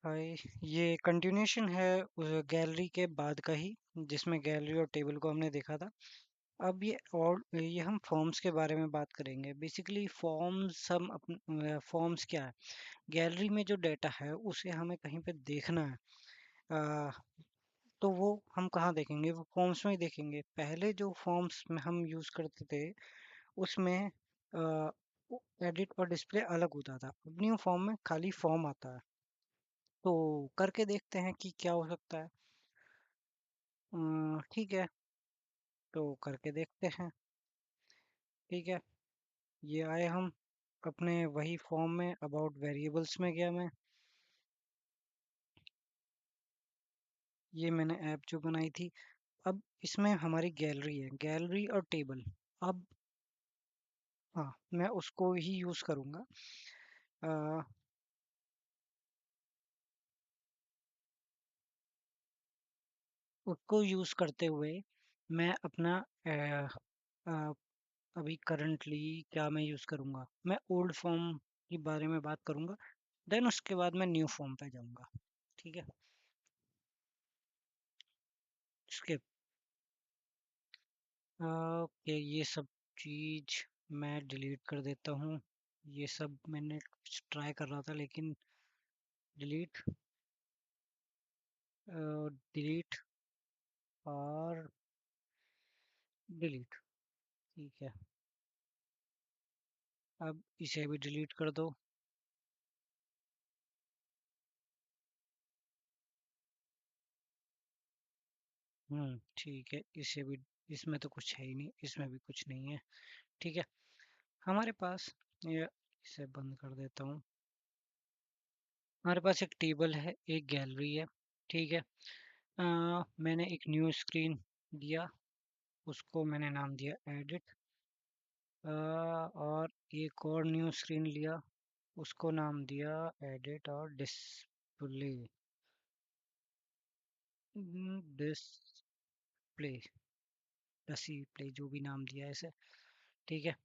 हाय। ये कंटिन्यूशन है उस गैलरी के बाद का ही, जिसमें गैलरी और टेबल को हमने देखा था। अब ये हम फॉर्म्स के बारे में बात करेंगे। बेसिकली फॉर्म्स फॉर्म्स क्या है? गैलरी में जो डेटा है उसे हमें कहीं पे देखना है। आ, तो वो हम कहाँ देखेंगे? वो फॉर्म्स में ही देखेंगे। पहले जो फॉर्म्स में हम यूज करते थे उसमें एडिट और डिस्प्ले अलग होता था। अब न्यू फॉर्म में खाली फॉर्म आता है। तो करके देखते हैं कि क्या हो सकता है। ठीक है, तो करके देखते हैं। ठीक है, ये आए हम अपने वही फॉर्म में। अबाउट वेरिएबल्स में गया मैं। ये मैंने ऐप जो बनाई थी। अब इसमें हमारी गैलरी है, गैलरी और टेबल। अब हाँ, मैं उसको ही यूज करूंगा। अ, उसको यूज करते हुए मैं अपना अ, अभी करंटली क्या मैं यूज करूंगा, मैं ओल्ड फॉर्म के बारे में बात करूंगा। देन उसके बाद मैं न्यू फॉर्म पे जाऊंगा। ठीक है। उसके ओके, ये सब चीज मैं डिलीट कर देता हूँ। ये सब मैंने कुछ ट्राई कर रहा था लेकिन डिलीट, डिलीट और डिलीट। ठीक है, अब इसे भी डिलीट कर दो। ठीक है, इसे भी। इसमें तो कुछ है ही नहीं, इसमें भी कुछ नहीं है। ठीक है, हमारे पास ये, इसे बंद कर देता हूँ। हमारे पास एक टेबल है, एक गैलरी है। ठीक है। मैंने एक न्यू स्क्रीन दिया, उसको मैंने नाम दिया एडिट। और एक और न्यू स्क्रीन लिया, उसको नाम दिया एडिट और डिस्प्ले। डिस्प्ले, डिस्प्ले जो भी नाम दिया है इसे। ठीक है।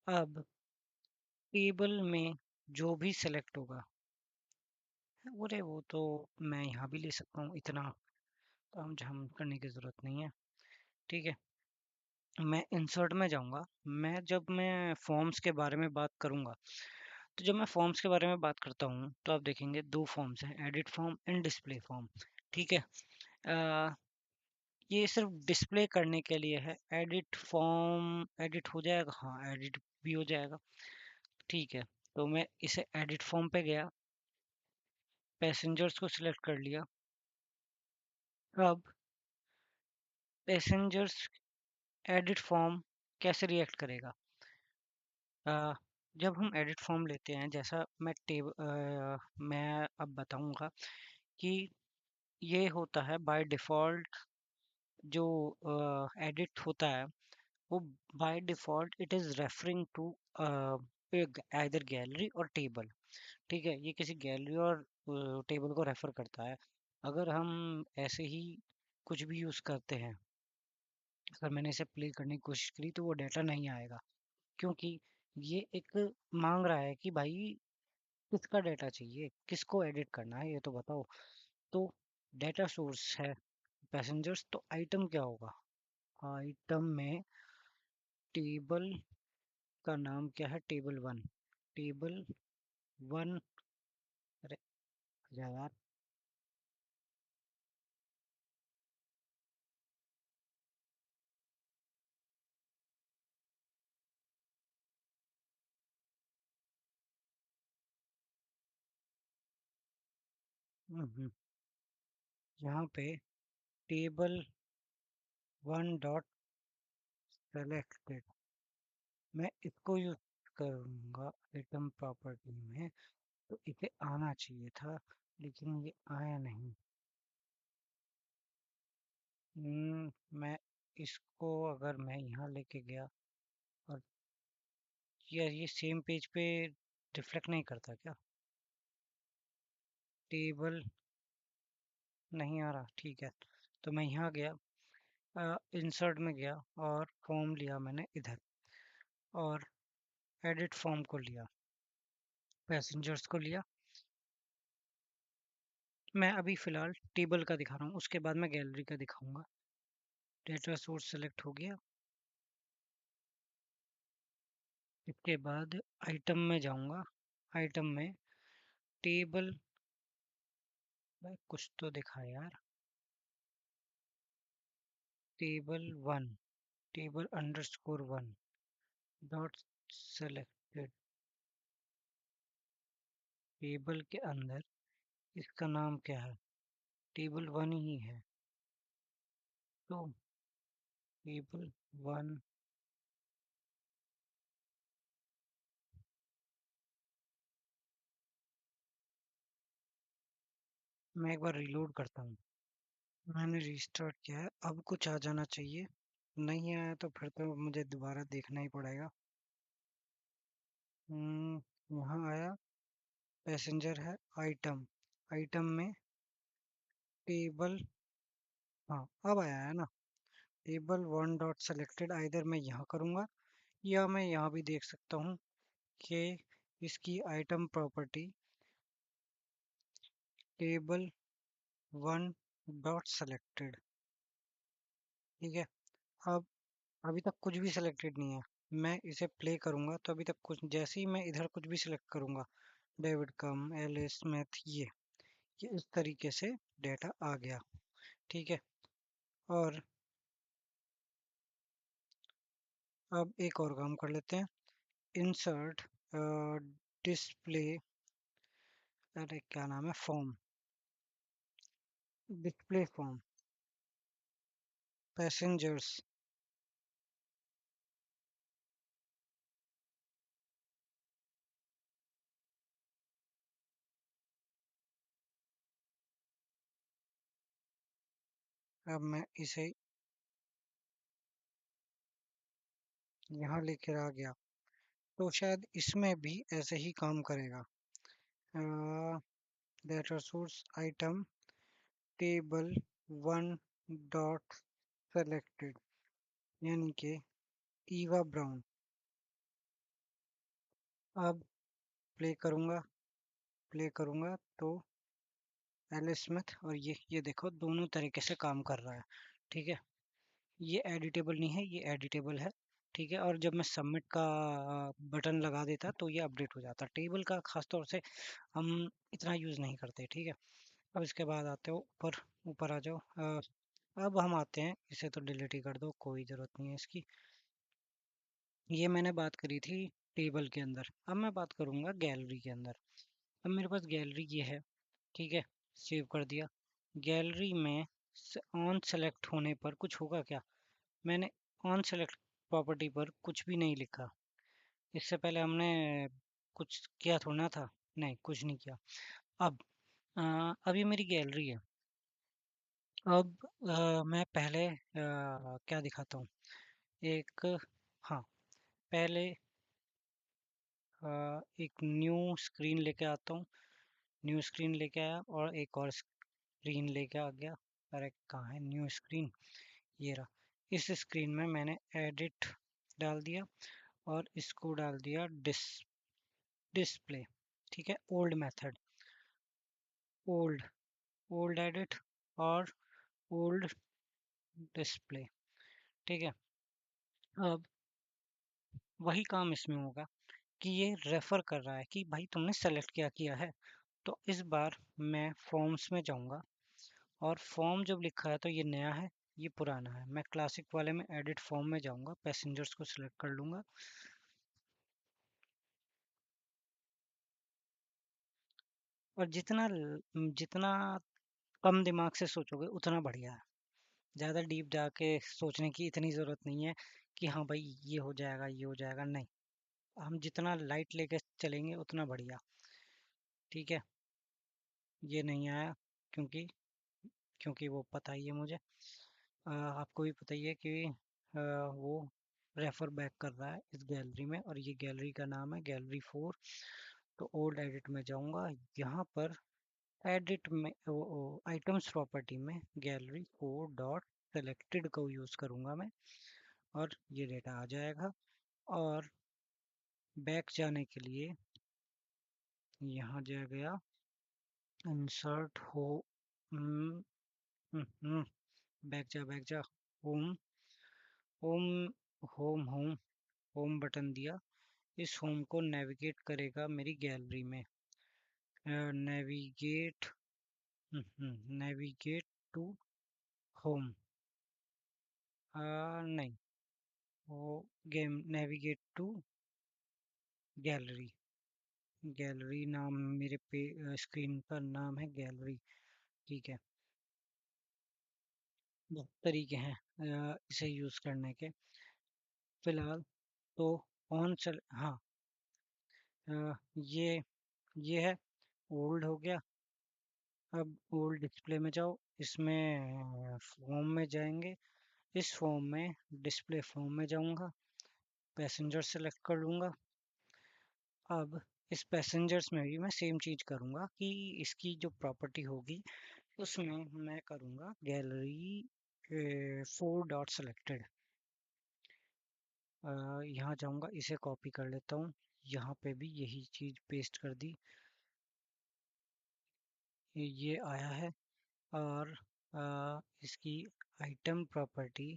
अब टेबल में जो भी सिलेक्ट होगा, अरे वो तो मैं यहाँ भी ले सकता हूँ, इतना काम झाम करने की जरूरत नहीं है। ठीक है, मैं इंसर्ट में जाऊंगा। जब मैं फॉर्म्स के बारे में बात करूंगा, तो जब मैं फॉर्म्स के बारे में बात करता हूँ तो आप देखेंगे दो फॉर्म्स हैं, edit form and display form. ठीक है। अ, ये सिर्फ डिस्प्ले करने के लिए है। एडिट फॉर्म एडिट हो जाएगा, हाँ एडिट भी हो जाएगा। ठीक है, तो मैं इसे एडिट फॉर्म पे गया, पैसेंजर्स को सिलेक्ट कर लिया। अब पैसेंजर्स एडिट फॉर्म कैसे रिएक्ट करेगा? अ, जब हम एडिट फॉर्म लेते हैं, जैसा मैं अब बताऊंगा कि ये होता है बाय डिफ़ॉल्ट। जो एडिट होता है वो by default it is referring to either gallery और टेबल। ठीक है, ये किसी गैलरी और टेबल को रेफर करता है। अगर हम ऐसे ही कुछ भी यूज़ करते हैं, अगर मैंने इसे प्ले करने की कोशिश करी तो वो डाटा नहीं आएगा, क्योंकि ये एक मांग रहा है कि भाई किसका डाटा चाहिए, किसको एडिट करना है ये तो बताओ। तो डाटा सोर्स है पैसेंजर्स, तो आइटम क्या होगा? आइटम में टेबल का नाम क्या है? Table one. Table one. अरे यार। यहाँ पे टेबल वन डॉट सेलेक्टेड, मैं इसको यूज करूँगा आइटम प्रॉपर्टी में। तो इसे आना चाहिए था, लेकिन ये आया नहीं। मैं इसको अगर मैं यहाँ लेके गया और ये सेम पेज पे रिफ्लेक्ट नहीं करता क्या? टेबल नहीं आ रहा, ठीक है। तो मैं यहाँ गया, इंसर्ट में गया और फॉर्म लिया मैंने इधर, और एडिट फॉर्म को लिया, पैसेंजर्स को लिया। मैं अभी फ़िलहाल टेबल का दिखा रहा हूँ, उसके बाद मैं गैलरी का दिखाऊँगा। डेटा सोर्स सेलेक्ट हो गया, इसके बाद आइटम में जाऊँगा। आइटम में टेबल भाई कुछ तो दिखा यार, table 1, table underscore 1 dot selected. Table के अंदर इसका नाम क्या है? टेबल 1 ही है, तो टेबल 1। मैं एक बार रिलोड करता हूँ। मैंने रीस्टार्ट किया है, अब कुछ आ जाना चाहिए। नहीं आया तो फिर तो मुझे दोबारा देखना ही पड़ेगा। यहाँ आया, पैसेंजर है, आइटम, आइटम में टेबल, हाँ अब आया है ना। टेबल 1 डॉट सेलेक्टेड, आइदर मैं यहाँ करूँगा या मैं यहाँ भी देख सकता हूँ कि इसकी item property table 1 dot selected. ठीक है, अब अभी तक कुछ भी सिलेक्टेड नहीं है। मैं इसे प्ले करूंगा तो अभी तक कुछ, जैसे ही मैं इधर कुछ भी सिलेक्ट करूंगा, डेविड कम, एलिस स्मिथ, ये इस तरीके से डेटा आ गया। ठीक है, और अब एक और काम कर लेते हैं। इंसर्ट डिस्प्ले, अरे क्या नाम है, फॉर्म, डिस्प्ले फॉर्म पैसेंजर्स। अब मैं इसे यहाँ लेकर आ गया, तो शायद इसमें भी ऐसे ही काम करेगा। Data source item table 1 dot selected, यानी कि ईवा ब्राउन। अब प्ले करूंगा, प्ले करूंगा तो एलिस स्मिथ, और ये देखो दोनों तरीके से काम कर रहा है। ठीक है, ये एडिटेबल नहीं है, ये एडिटेबल है। ठीक है, और जब मैं सबमिट का बटन लगा देता तो ये अपडेट हो जाता। टेबल का खास तौर से हम इतना यूज़ नहीं करते। ठीक है, अब इसके बाद आते हो ऊपर, ऊपर आ जाओ। अब हम आते हैं, इसे तो डिलीट ही कर दो, कोई ज़रूरत नहीं है इसकी। ये मैंने बात करी थी टेबल के अंदर, अब मैं बात करूंगा गैलरी के अंदर। अब मेरे पास गैलरी ये है। ठीक है, सेव कर दिया। गैलरी में ऑन सेलेक्ट होने पर कुछ होगा क्या? मैंने ऑन सेलेक्ट प्रॉपर्टी पर कुछ भी नहीं लिखा। इससे पहले हमने कुछ किया थोड़ा ना था, नहीं कुछ नहीं किया। अब अब ये मेरी गैलरी है। अब मैं पहले क्या दिखाता हूँ, एक, हाँ पहले एक न्यू स्क्रीन लेके आता हूँ। न्यू स्क्रीन लेके आया और एक और स्क्रीन लेके आ गया। अरे कहाँ है न्यू स्क्रीन, ये रहा। इस स्क्रीन में मैंने एडिट डाल दिया और इसको डाल दिया डिस्प्ले। ठीक है, old method, old, old edit और ओल्ड डिस्प्ले। ठीक है, अब वही काम इसमें होगा कि ये रेफर कर रहा है कि भाई तुमने सेलेक्ट क्या किया है। तो इस बार मैं फॉर्म्स में जाऊंगा, और फॉर्म जब लिखा है तो ये नया है, ये पुराना है। मैं क्लासिक वाले में एडिट फॉर्म में जाऊंगा, पैसेंजर्स को सिलेक्ट कर लूंगा, और जितना कम दिमाग से सोचोगे उतना बढ़िया है। ज़्यादा डीप जाके सोचने की इतनी ज़रूरत नहीं है कि हाँ भाई ये हो जाएगा, ये हो जाएगा, नहीं। हम जितना लाइट लेके चलेंगे उतना बढ़िया। ठीक है, ये नहीं आया क्योंकि क्योंकि वो पता ही है मुझे। आपको भी पता ही है कि वो रेफर बैक कर रहा है इस गैलरी में, और ये गैलरी का नाम है गैलरी 4। तो ओल्ड एडिट में जाऊंगा, यहाँ पर एडिट में आइटम्स प्रॉपर्टी में गैलरी 4 डॉट सेलेक्टेड को यूज़ करूंगा मैं, और ये डेटा आ जाएगा। और बैक जाने के लिए यहाँ जा गया, इंसर्ट हो। हम्म, हम्म, बैक जा। Home, home, home, home button दिया। इस होम को नेविगेट करेगा मेरी गैलरी में। Navigate, navigate to home. नहीं, वो game navigate to gallery. Gallery नाम, मेरे पे स्क्रीन का नाम है गैलरी। ठीक है। बहुत तरीके हैं इसे यूज करने के। फिलहाल तो ऑन चल, हाँ। ये ये है, ओल्ड हो गया। अब ओल्ड डिस्प्ले में जाओ। इसमें फॉर्म में जाएंगे। इस फॉर्म में डिस्प्ले फॉर्म में जाऊंगा। पैसेंजर सेलेक्ट कर लूंगा। अब इस पैसेंजर्स में भी मैं सेम चीज करूंगा कि इसकी जो प्रॉपर्टी होगी उसमें मैं करूंगा गैलरी 4 डॉट सेलेक्टेड। यहाँ जाऊंगा, इसे कॉपी कर लेता हूँ। यहाँ पे भी यही चीज पेस्ट कर दी। ये आया है। और इसकी item property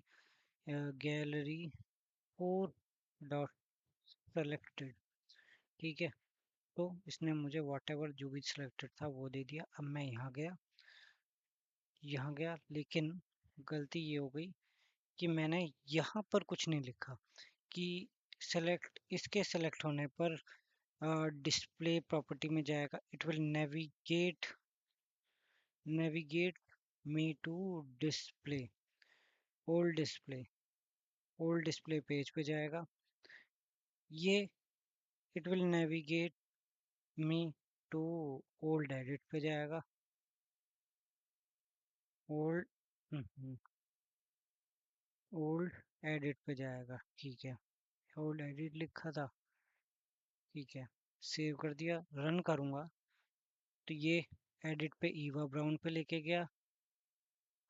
gallery 4 dot selected. ठीक है। तो इसने मुझे वॉट एवर जो भी सिलेक्टेड था वो दे दिया। अब मैं यहाँ गया, लेकिन गलती ये हो गई कि मैंने यहाँ पर कुछ नहीं लिखा कि सेलेक्ट, इसके सेलेक्ट होने पर डिस्प्ले प्रॉपर्टी में जाएगा। It will navigate me to display, old display, old display page पे जाएगा। ये it will navigate me to old edit पे जाएगा। ओल्ड, ओल्ड एडिट पे जाएगा। ठीक है। ओल्ड एडिट लिखा था। ठीक है। सेव कर दिया, रन करूंगा तो ये एडिट पे ईवा ब्राउन पे लेके गया।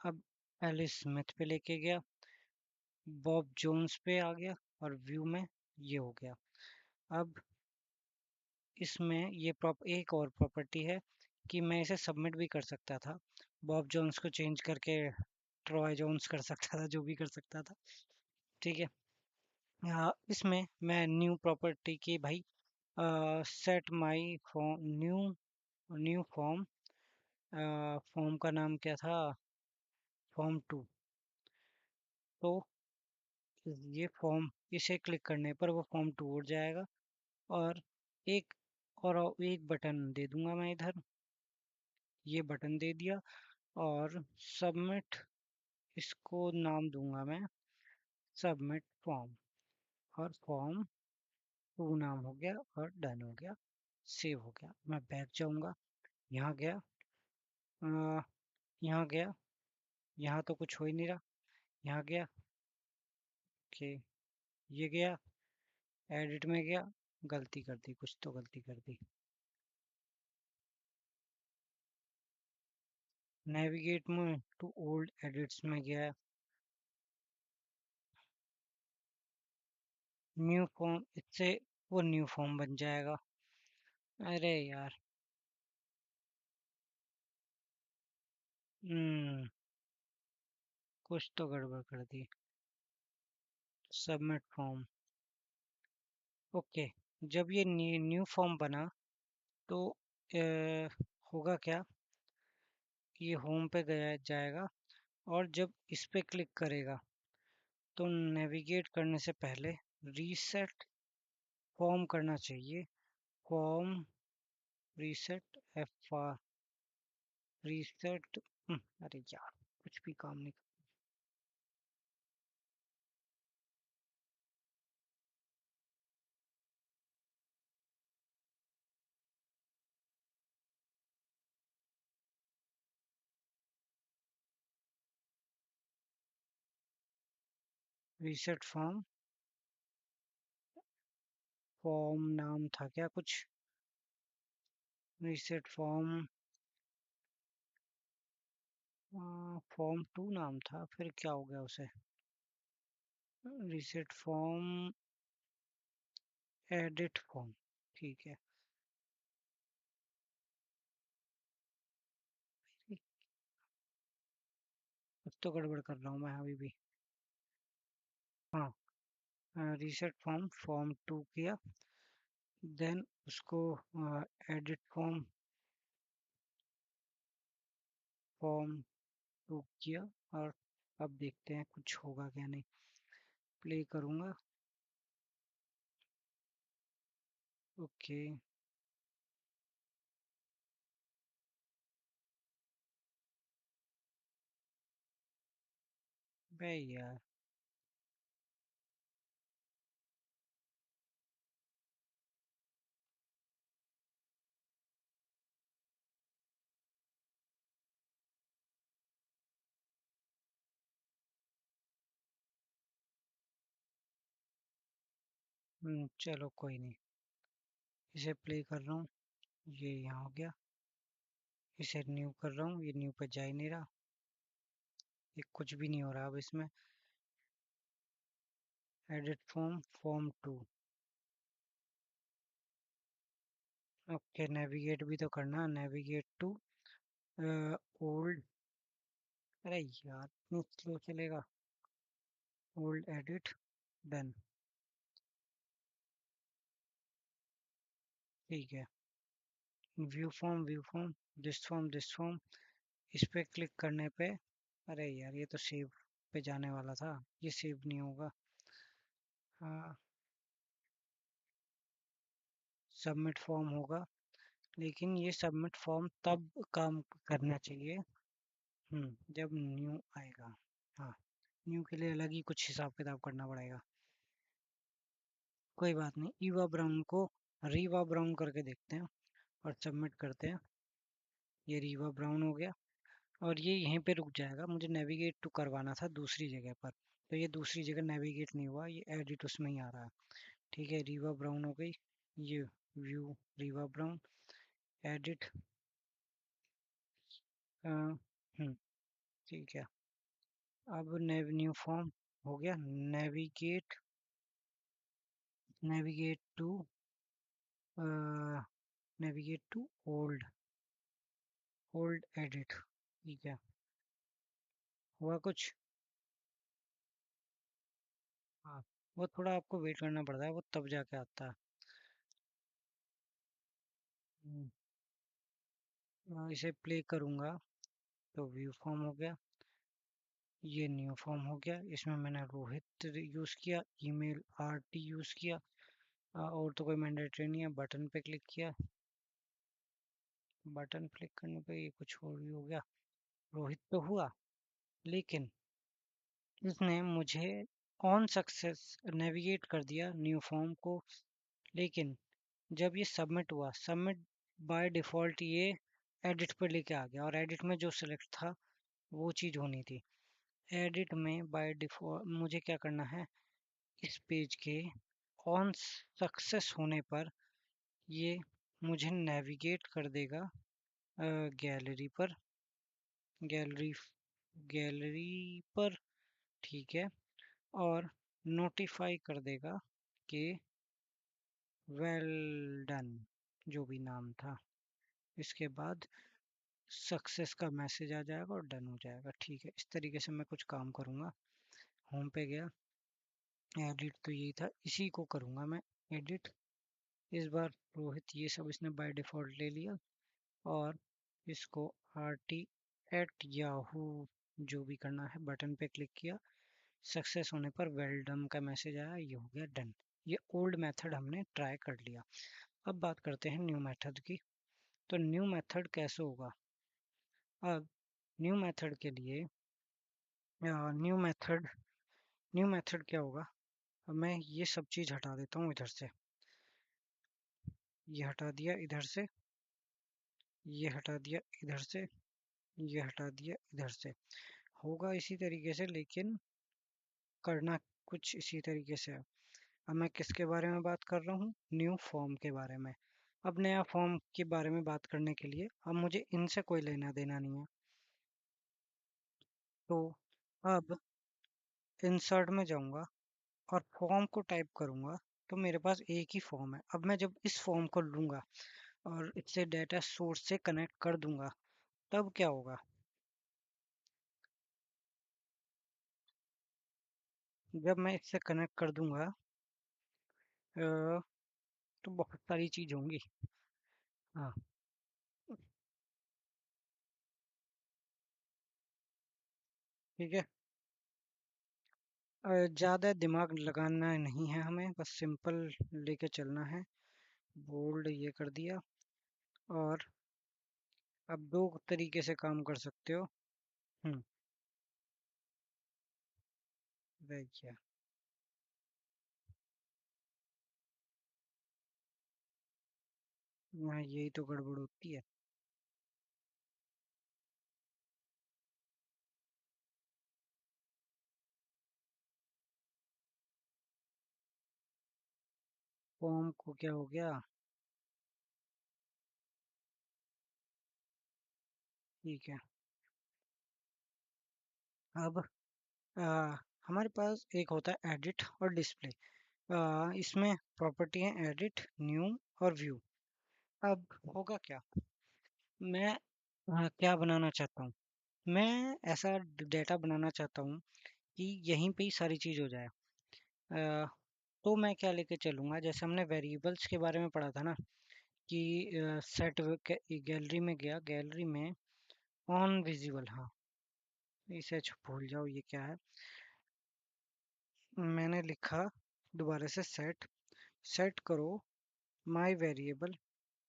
अब एलिस स्मिथ पे लेके गया। बॉब जोन्स पे आ गया। और व्यू में ये हो गया। अब इसमें ये एक और प्रॉपर्टी है कि मैं इसे सबमिट भी कर सकता था। बॉब जोन्स को चेंज करके ट्रॉय जोन्स कर सकता था, जो भी कर सकता था। ठीक है। इसमें मैं न्यू प्रॉपर्टी की भाई, set my form, new, new form. Form का नाम क्या था? फॉर्म 2। तो ये फॉर्म, इसे क्लिक करने पर वो फॉर्म 2 उड़ जाएगा। और एक एक बटन दे दूंगा मैं इधर। ये बटन दे दिया। और सबमिट, इसको नाम दूंगा मैं सबमिट फॉर्म। और फॉर्म 2 नाम हो गया और डन हो गया, सेव हो गया। मैं बैक जाऊंगा। यहाँ गया, अ, यहाँ गया। यहाँ तो कुछ हो ही नहीं रहा। यहाँ गया। ओके। ये गया, एडिट में गया। गलती कर दी, कुछ तो गलती कर दी। नेविगेट में टू ओल्ड एडिट्स में गया। न्यू फॉर्म, इससे वो न्यू फॉर्म बन जाएगा। अरे यार। हम्म, कुछ तो गड़बड़ कर दी। Submit form. ओके। जब ये न्यू फॉर्म बना तो होगा क्या कि ये होम पे गया जाएगा। और जब इस पे क्लिक करेगा तो नेविगेट करने से पहले रीसेट फॉर्म करना चाहिए। Form reset FR reset. अरे यार, कुछ भी काम नहीं। रीसेट फॉर्म, फॉर्म नाम था क्या कुछ? रीसेट फॉर्म, फॉर्म 2 नाम था, फिर क्या हो गया उसे? Reset form, edit form. ठीक है। तो गड़बड़ कर रहा हूँ मैं अभी भी। हाँ, रीसेट फॉर्म फॉर्म टू किया, देन उसको एडिट फॉर्म फॉर्म टू किया, और अब देखते हैं कुछ होगा क्या नहीं। प्ले करूँगा। ओके। बे यार। चलो कोई नहीं, इसे प्ले कर रहा हूँ। ये यहाँ हो गया। इसे न्यू कर रहा हूँ, ये न्यू पे जा ही नहीं रहा। ये कुछ भी नहीं हो रहा अब इसमें। Edit form form two. Okay, navigate भी तो करना, नेविगेट टू ओल्ड। अरे यार, इतनी स्लो चलेगा। Old edit, done. ठीक है। व्यू फॉर्म, दिस फॉर्म, इस पे क्लिक करने पे, अरे यार ये तो सेव पे जाने वाला था, ये सेव नहीं होगा। हाँ, सबमिट फॉर्म होगा, लेकिन ये सबमिट फॉर्म तब काम करना चाहिए जब न्यू आएगा। हाँ, न्यू के लिए अलग ही कुछ हिसाब किताब करना पड़ेगा। कोई बात नहीं, ईवा ब्राउन को रीवा ब्राउन करके देखते हैं और सबमिट करते हैं। ये रीवा ब्राउन हो गया, और ये यहीं पे रुक जाएगा। मुझे नेविगेट टू करवाना था दूसरी जगह पर, तो ये दूसरी जगह नेविगेट नहीं हुआ, ये एडिट उसमें ही आ रहा है। ठीक है, रीवा ब्राउन हो गई। ये व्यू रीवा ब्राउन, एडिट। ठीक है। अब न्यू फॉर्म हो गया। Navigate, navigate to navigate to old, old edit. ठीक है, हुआ कुछ? हाँ, वो थोड़ा आपको वेट करना पड़ता है, वो तब जाके आता है। हम्म, इसे प्ले करूंगा तो व्यू फॉर्म हो गया। ये न्यू फॉर्म हो गया, इसमें मैंने रोहित यूज किया, ईमेल आरटी यूज किया। और तो कोई मैंडेटरी नहीं है। बटन पे क्लिक किया, बटन क्लिक करने पे ये कुछ और भी हो गया। रोहित तो हुआ, लेकिन इसने मुझे ऑन सक्सेस नेविगेट कर दिया न्यू फॉर्म को। लेकिन जब ये सबमिट हुआ, सबमिट बाय डिफॉल्ट ये एडिट पर लेके आ गया, और एडिट में जो सिलेक्ट था वो चीज़ होनी थी। एडिट में बाय डिफॉल्ट मुझे क्या करना है, इस पेज के ऑन सक्सेस होने पर ये मुझे नेविगेट कर देगा गैलरी पर, गैलरी गैलरी पर। ठीक है, और नोटिफाई कर देगा कि वेल डन, जो भी नाम था। इसके बाद सक्सेस का मैसेज आ जाएगा और डन हो जाएगा। ठीक है, इस तरीके से मैं कुछ काम करूँगा। होम पे गया, एडिट तो यही था, इसी को करूँगा मैं एडिट। इस बार रोहित ये सब इसने बाय डिफ़ॉल्ट ले लिया, और इसको RT@Yahoo जो भी करना है, बटन पे क्लिक किया। सक्सेस होने पर वेल डन का मैसेज आया, ये हो गया डन। ये ओल्ड मेथड हमने ट्राई कर लिया। अब बात करते हैं न्यू मेथड की। तो न्यू मेथड कैसे होगा? अब न्यू मेथड के लिए न्यू मेथड क्या होगा? अब मैं ये सब चीज़ हटा देता हूँ इधर से। ये हटा दिया इधर से, ये हटा दिया इधर से, ये हटा दिया इधर से। होगा इसी तरीके से, लेकिन करना कुछ इसी तरीके से है। अब मैं किसके बारे में बात कर रहा हूँ? न्यू फॉर्म के बारे में। अब नया फॉर्म के बारे में बात करने के लिए अब मुझे इनसे कोई लेना देना नहीं है। तो अब इंसर्ट में जाऊंगा और फॉर्म को टाइप करूंगा, तो मेरे पास एक ही फॉर्म है। अब मैं जब इस फॉर्म को लूंगा और इससे डेटा सोर्स से कनेक्ट कर दूंगा, तब क्या होगा? जब मैं इससे कनेक्ट कर दूंगा तो बहुत सारी चीज होंगी। हाँ, ठीक है। ज्यादा दिमाग लगाना नहीं है हमें, बस सिंपल लेके चलना है। बोल्ड ये कर दिया। और अब दो तरीके से काम कर सकते हो। हम्म। रह गया। यहाँ यही तो गड़बड़ होती है। फॉर्म को क्या हो गया? ठीक है। अब आ, हमारे पास एक होता है एडिट और डिस्प्ले। इसमें प्रॉपर्टी है एडिट, न्यू और व्यू। अब होगा क्या? मैं क्या बनाना चाहता हूँ? मैं ऐसा डेटा बनाना चाहता हूँ कि यहीं पे ही सारी चीज़ हो जाए। अ, तो मैं क्या लेके चलूँगा, जैसे हमने वेरिएबल्स के बारे में पढ़ा था ना कि सेट गैलरी में गया, गैलरी में ऑन विजिबल, हाँ, इसे भूल जाओ ये क्या है। मैंने लिखा दोबारा से सेट, सेट करो माय वेरिएबल,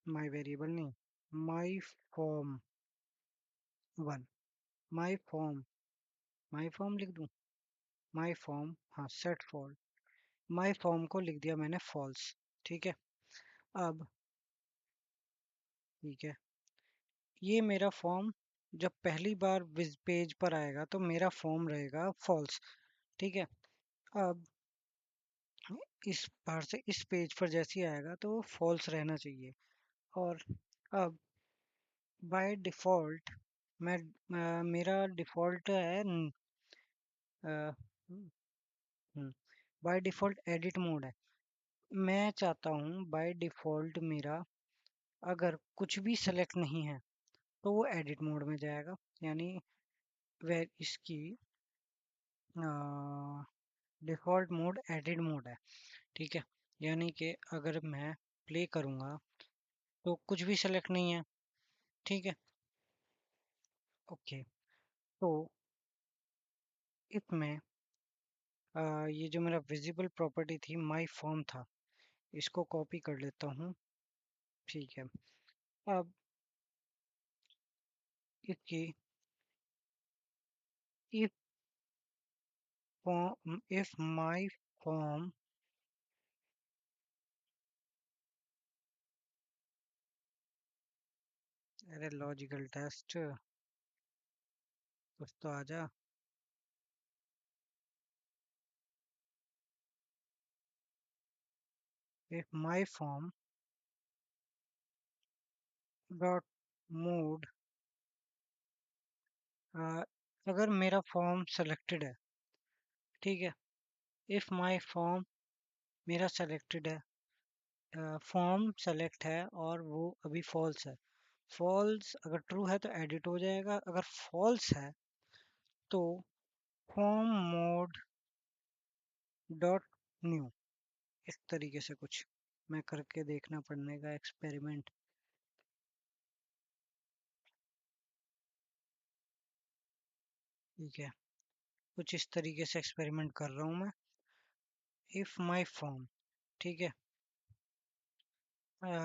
माय वेरिएबल नहीं, my form one, my form, my form लिख दूं, माय फॉर्म, हाँ, सेट फॉर, माय फॉर्म को लिख दिया मैंने फॉल्स। ठीक है। अब ठीक है, ये मेरा फॉर्म जब पहली बार विज पेज पर आएगा तो मेरा फॉर्म रहेगा फॉल्स। ठीक है। अब इस बार से इस पेज पर जैसे ही आएगा तो वो फॉल्स रहना चाहिए। और अब बाय डिफॉल्ट मैं मेरा डिफॉल्ट है, बाय डिफॉल्ट एडिट मोड है। मैं चाहता हूँ बाय डिफॉल्ट मेरा अगर कुछ भी सेलेक्ट नहीं है तो वो एडिट मोड में जाएगा। यानी वह इसकी डिफॉल्ट मोड एडिट मोड है। ठीक है। यानी कि अगर मैं प्ले करूँगा तो कुछ भी सेलेक्ट नहीं है। ठीक है। ओके। तो इसमें ये जो मेरा विजिबल प्रॉपर्टी थी माय फॉर्म था, इसको कॉपी कर लेता हूँ। ठीक है। अब इसकी if form, if my form, अरे लॉजिकल टेस्ट कुछ तो आ जा। If my form dot mode, अगर मेरा फॉर्म सेलेक्टेड है, ठीक है, इफ माय फॉर्म मेरा सेलेक्टेड है, फॉर्म सेलेक्ट है और वो अभी फॉल्स है। फॉल्स अगर ट्रू है तो एडिट हो जाएगा, अगर फॉल्स है तो फॉर्म मोड डॉट न्यू, इस तरीके से कुछ मैं करके देखना पड़ने का एक्सपेरिमेंट। ठीक है, कुछ इस तरीके से एक्सपेरिमेंट कर रहा हूँ मैं। इफ माय फॉर्म, ठीक है,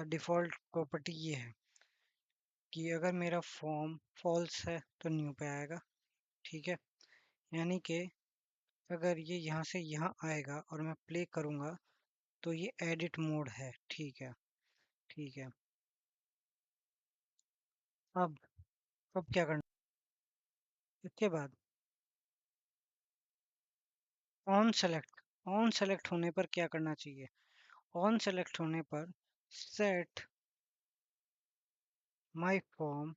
डिफॉल्ट प्रॉपर्टी ये है कि अगर मेरा फॉर्म फॉल्स है तो न्यू पे आएगा। ठीक है। यानी कि अगर ये यहाँ से यहाँ आएगा और मैं प्ले करूँगा तो ये एडिट मोड है। ठीक है। ठीक है। अब अब क्या करना? इसके बाद ऑन सेलेक्ट, ऑन सेलेक्ट होने पर क्या करना चाहिए? ऑन सेलेक्ट होने पर सेट माय फॉर्म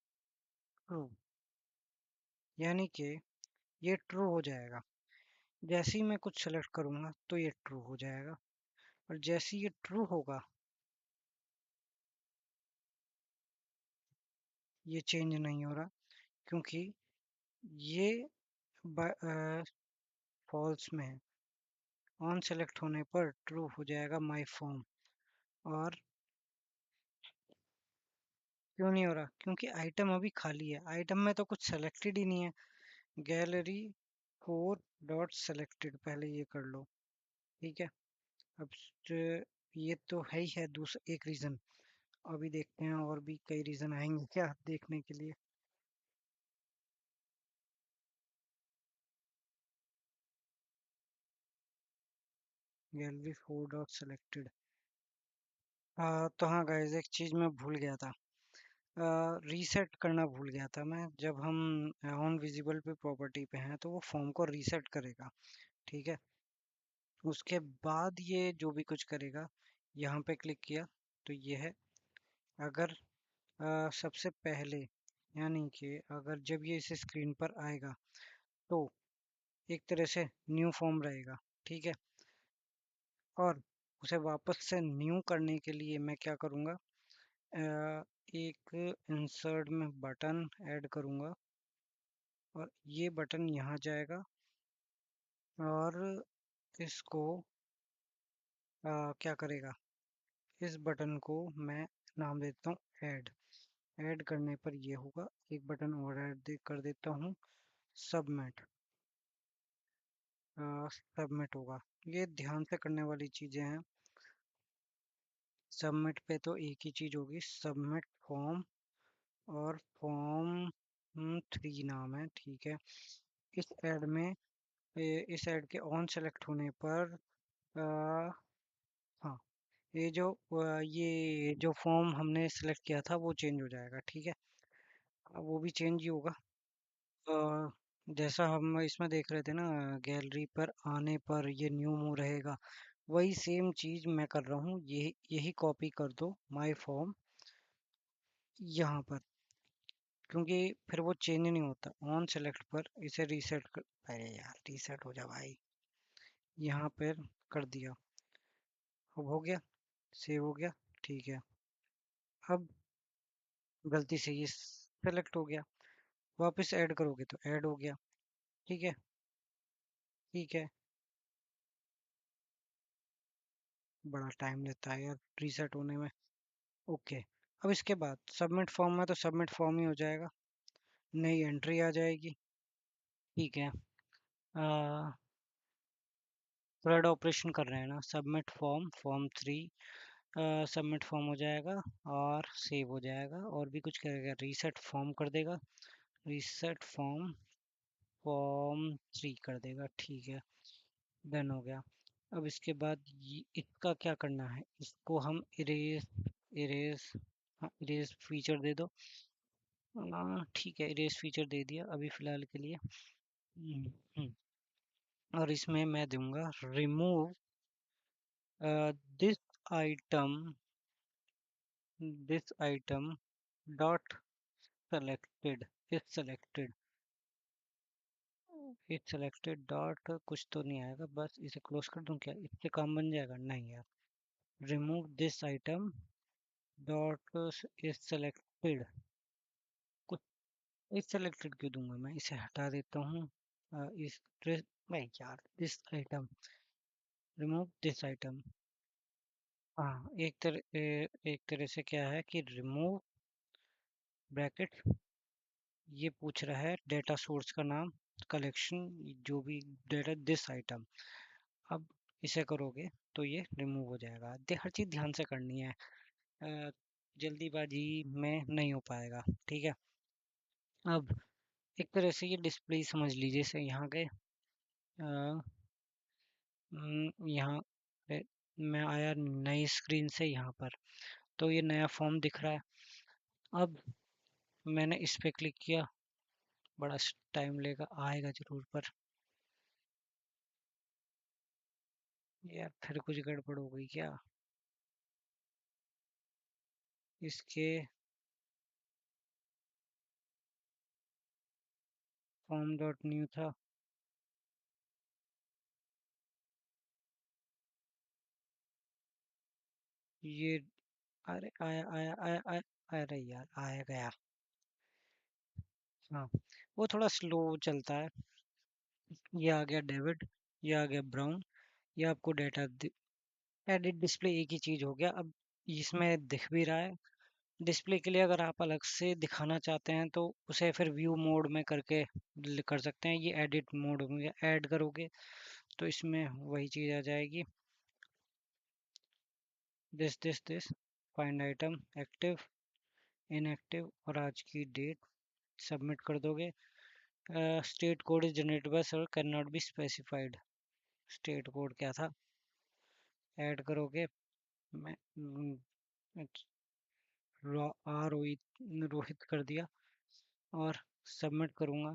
ट्रू, यानी कि ये ट्रू हो जाएगा। जैसे ही मैं कुछ सेलेक्ट करूंगा तो ये ट्रू हो जाएगा, और जैसे ही ये ट्रू होगा ये चेंज नहीं हो रहा, क्योंकि ये फॉल्स में है। ऑन सेलेक्ट होने पर ट्रू हो जाएगा माय फॉर्म। और क्यों नहीं हो रहा? क्योंकि आइटम अभी खाली है, आइटम में तो कुछ सेलेक्टेड ही नहीं है। गैलरी 4 डॉट सेलेक्टेड, पहले ये कर लो। ठीक है। अब ये तो है ही है दूसरा एक रीजन। अभी देखते हैं और भी कई रीजन आएंगे क्या देखने के लिए। Gallery 4 dot selected. तो हाँ गाइस, एक चीज मैं भूल गया था। रीसेट करना भूल गया था मैं। जब हम ऑन विजिबल पे प्रॉपर्टी पे हैं तो वो फॉर्म को रीसेट करेगा। ठीक है। उसके बाद ये जो भी कुछ करेगा, यहाँ पे क्लिक किया तो ये है। अगर सबसे पहले, यानी कि अगर जब ये इस स्क्रीन पर आएगा तो एक तरह से न्यू फॉर्म रहेगा। ठीक है। और उसे वापस से न्यू करने के लिए मैं क्या करूँगा, एक इंसर्ट में बटन ऐड करूँगा और ये बटन यहाँ जाएगा और इसको क्या करेगा, इस बटन को मैं नाम देता हूँ ऐड। ऐड करने पर ये होगा। एक बटन और कर देता हूँ, सबमिट। सबमिट होगा। ये ध्यान से करने वाली चीजें हैं। सबमिट पे तो एक ही चीज होगी, सबमिट फॉर्म। और फॉर्म 3 नाम है। ठीक है। इस ऐड में इस ऐड के ऑन सेलेक्ट होने पर आ, हाँ, ये जो फॉर्म हमने सेलेक्ट किया था वो चेंज हो जाएगा। ठीक है। अब वो भी चेंज ही होगा। अ, जैसा हम इसमें देख रहे थे ना, गैलरी पर आने पर ये न्यू मूव रहेगा, वही सेम चीज मैं कर रहा हूँ। ये यही कॉपी कर दो माय फॉर्म यहाँ पर, क्योंकि फिर वो चेंज नहीं होता। ऑन सेलेक्ट पर इसे रीसेट कर, अरे यार रीसेट हो जा भाई। यहाँ पर कर दिया। अब हो गया, सेव हो गया। ठीक है। अब गलती से ये सेलेक्ट हो गया, वापस ऐड करोगे तो ऐड हो गया। ठीक है। ठीक है। बड़ा टाइम लेता है यार रीसेट होने में। ओके। अब इसके बाद सबमिट फॉर्म में तो सबमिट फॉर्म ही हो जाएगा, नई एंट्री आ जाएगी। ठीक है। थर्ड ऑपरेशन कर रहे हैं ना, submit form form 3। Submit form हो जाएगा और सेव हो जाएगा। और भी कुछ करेगा, रीसेट फॉर्म कर देगा, रीसेट फॉर्म 3 कर देगा। ठीक है। डन हो गया। अब इसके बाद इसका क्या करना है, इसको हम इरेज, इरेज, हाँ इरेज फीचर दे दो। ठीक है, इरेज फीचर दे दिया अभी फिलहाल के लिए। हम्म। और इसमें मैं दूंगा remove this item, this item dot selected, is selected, is selected dot कुछ तो नहीं आएगा, बस इसे क्लोज कर दूं क्या, इससे काम बन जाएगा? नहीं यार। Remove this item dot is selected, कुछ इज सेलेक्टेड क्यों दूंगा मैं, इसे हटा देता हूँ। इस भाई यार, this item, remove this item. हाँ, एक तरह से क्या है कि रिमूव ब्रैकेट, ये पूछ रहा है डेटा सोर्स का नाम, कलेक्शन, जो भी डेटा, दिस आइटम। अब इसे करोगे तो ये रिमूव हो जाएगा। हर चीज़ ध्यान से करनी है, अ, जल्दीबाजी में नहीं हो पाएगा। ठीक है। अब एक तरह से ये डिस्प्ले समझ लीजिए से यहाँ गए, यहाँ पे मैं आया नई स्क्रीन से यहाँ पर, तो ये नया फॉर्म दिख रहा है। अब मैंने इस पे क्लिक किया, बड़ा टाइम लेगा, आएगा जरूर पर यार फिर कुछ गड़बड़ हो गई क्या इसके, फॉर्म डॉट न्यू था। ये अरे आया आया आया आया, अरे यार आया गया। हाँ, वो थोड़ा स्लो चलता है। ये आ गया डेविड, ये आ गया ब्राउन। ये आपको डाटा एडिट डिस्प्ले एक ही चीज हो गया। अब इसमें दिख भी रहा है। डिस्प्ले के लिए अगर आप अलग से दिखाना चाहते हैं तो उसे फिर व्यू मोड में करके कर सकते हैं। ये एडिट मोड में ऐड करोगे तो इसमें वही चीज आ जाएगी, this find item active inactive और आज की डेट। सबमिट कर दोगे। State code is generated by server can not be specified. State code क्या था, ऐड करोगे। मैं रोहित कर दिया और सबमिट करूँगा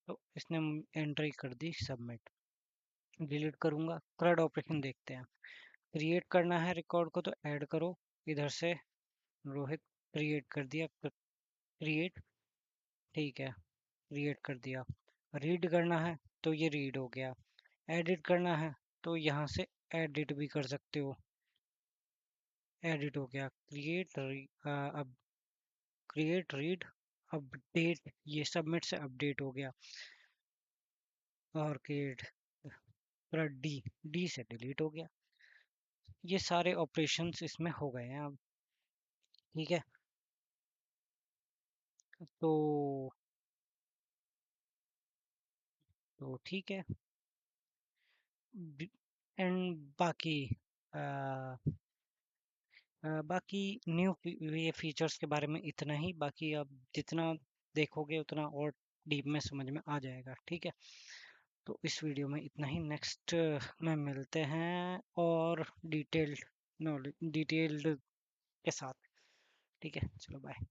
तो इसने एंट्री कर दी सबमिट। डिलीट करूँगा, थर्ड ऑपरेशन देखते हैं। क्रिएट करना है रिकॉर्ड को तो ऐड करो, इधर से रोहित क्रिएट कर दिया। क्रिएट, ठीक है, क्रिएट कर दिया। रीड करना है तो ये रीड हो गया। एडिट करना है तो यहाँ से एडिट भी कर सकते हो। एडिट हो गया। अब क्रिएट रीड अपडेट, ये सबमिट से अपडेट हो गया। और क्रिएट पूरा डी, डी से डिलीट हो गया। ये सारे ऑपरेशंस इसमें हो गए हैं अब। ठीक है, तो ठीक है। एंड बाकी बाकी न्यू ये फीचर्स के बारे में इतना ही। बाकी आप जितना देखोगे उतना और डीप में समझ में आ जाएगा। ठीक है, तो इस वीडियो में इतना ही। नेक्स्ट में मिलते हैं और डिटेल्ड नॉलेज डिटेल्ड के साथ। ठीक है, चलो बाय।